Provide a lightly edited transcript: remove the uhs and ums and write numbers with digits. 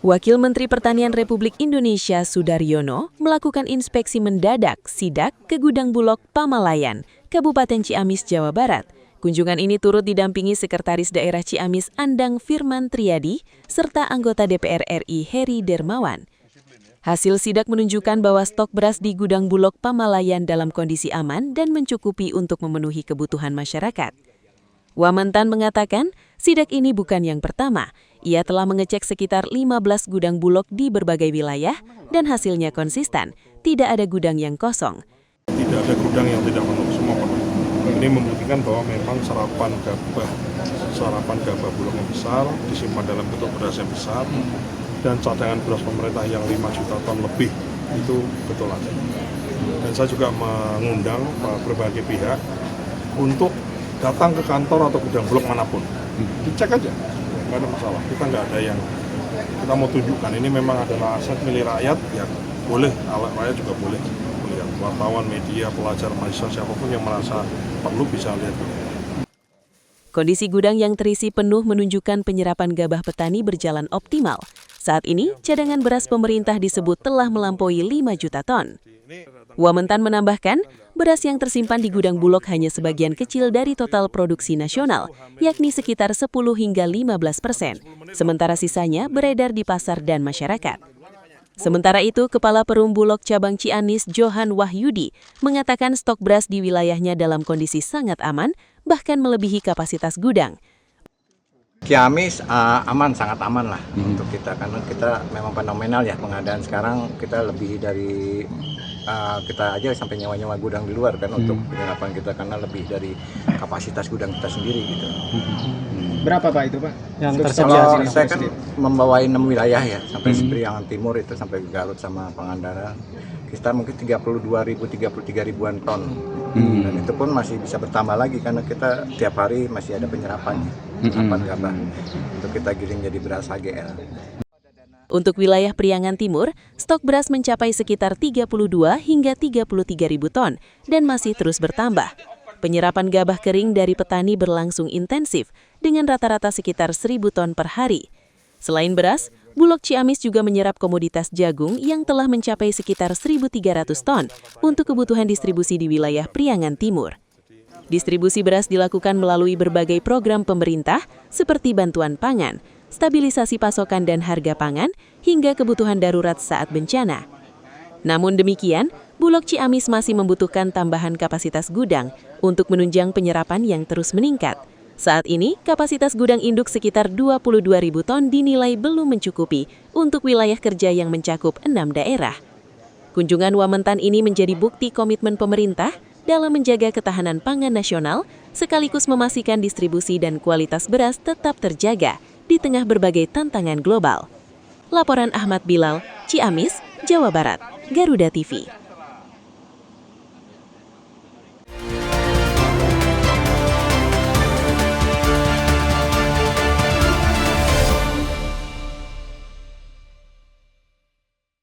Wakil Menteri Pertanian Republik Indonesia Sudaryono melakukan inspeksi mendadak sidak ke gudang Bulog Pamalayan, Kabupaten Ciamis, Jawa Barat. Kunjungan ini turut didampingi Sekretaris Daerah Ciamis Andang Firman Triadi serta anggota DPR RI Heri Dermawan. Hasil sidak menunjukkan bahwa stok beras di gudang Bulog Pamalayan dalam kondisi aman dan mencukupi untuk memenuhi kebutuhan masyarakat. Wamentan mengatakan, sidak ini bukan yang pertama. Ia telah mengecek sekitar 15 gudang Bulog di berbagai wilayah dan hasilnya konsisten, tidak ada gudang yang kosong. Tidak ada gudang yang tidak penuh, semua penuh. Ini membuktikan bahwa memang sarapan gabah Bulog yang besar, disimpan dalam bentuk beras yang besar, dan cadangan beras pemerintah yang 5 juta ton lebih, itu betul ada. Dan saya juga mengundang berbagai pihak untuk datang ke kantor atau gudang Bulog manapun, dicek aja, nggak ada masalah. Kita nggak ada yang kita mau tunjukkan, ini memang adalah aset milik rakyat, ya boleh, rakyat juga boleh melihat. Wartawan, media, pelajar, mahasiswa, siapapun yang merasa perlu bisa lihat. Kondisi gudang yang terisi penuh menunjukkan penyerapan gabah petani berjalan optimal. Saat ini, cadangan beras pemerintah disebut telah melampaui 5 juta ton. Wamentan menambahkan, beras yang tersimpan di gudang Bulog hanya sebagian kecil dari total produksi nasional, yakni sekitar 10 hingga 15%, sementara sisanya beredar di pasar dan masyarakat. Sementara itu, Kepala Perum Bulog Cabang Ciamis Johan Wahyudi mengatakan stok beras di wilayahnya dalam kondisi sangat aman, bahkan melebihi kapasitas gudang. Ciamis aman, sangat aman lah untuk kita, karena kita memang fenomenal ya pengadaan sekarang. Kita lebih dari kita aja sampai nyewa gudang di luar kan untuk penyerapan kita, karena lebih dari kapasitas gudang kita sendiri gitu. Berapa Pak itu Pak? Yang tersedia saya kan membawai 6 wilayah ya, sampai Priangan Timur itu sampai Garut sama Pangandaran. Kita mungkin 33 ribuan ton. Dan itu pun masih bisa bertambah lagi karena kita tiap hari masih ada penyerapannya. Penyerapan gabah untuk kita giling jadi beras HGL. Untuk wilayah Priangan Timur, stok beras mencapai sekitar 32 hingga 33 ribu ton dan masih terus bertambah. Penyerapan gabah kering dari petani berlangsung intensif dengan rata-rata sekitar 1.000 ton per hari. Selain beras, Bulog Ciamis juga menyerap komoditas jagung yang telah mencapai sekitar 1.300 ton untuk kebutuhan distribusi di wilayah Priangan Timur. Distribusi beras dilakukan melalui berbagai program pemerintah seperti bantuan pangan, stabilisasi pasokan dan harga pangan, hingga kebutuhan darurat saat bencana. Namun demikian, Bulog Ciamis masih membutuhkan tambahan kapasitas gudang untuk menunjang penyerapan yang terus meningkat. Saat ini, kapasitas gudang induk sekitar 22 ribu ton dinilai belum mencukupi untuk wilayah kerja yang mencakup 6 daerah. Kunjungan Wamentan ini menjadi bukti komitmen pemerintah dalam menjaga ketahanan pangan nasional, sekaligus memastikan distribusi dan kualitas beras tetap terjaga di tengah berbagai tantangan global. Laporan Ahmad Bilal, Ciamis, Jawa Barat, Garuda TV.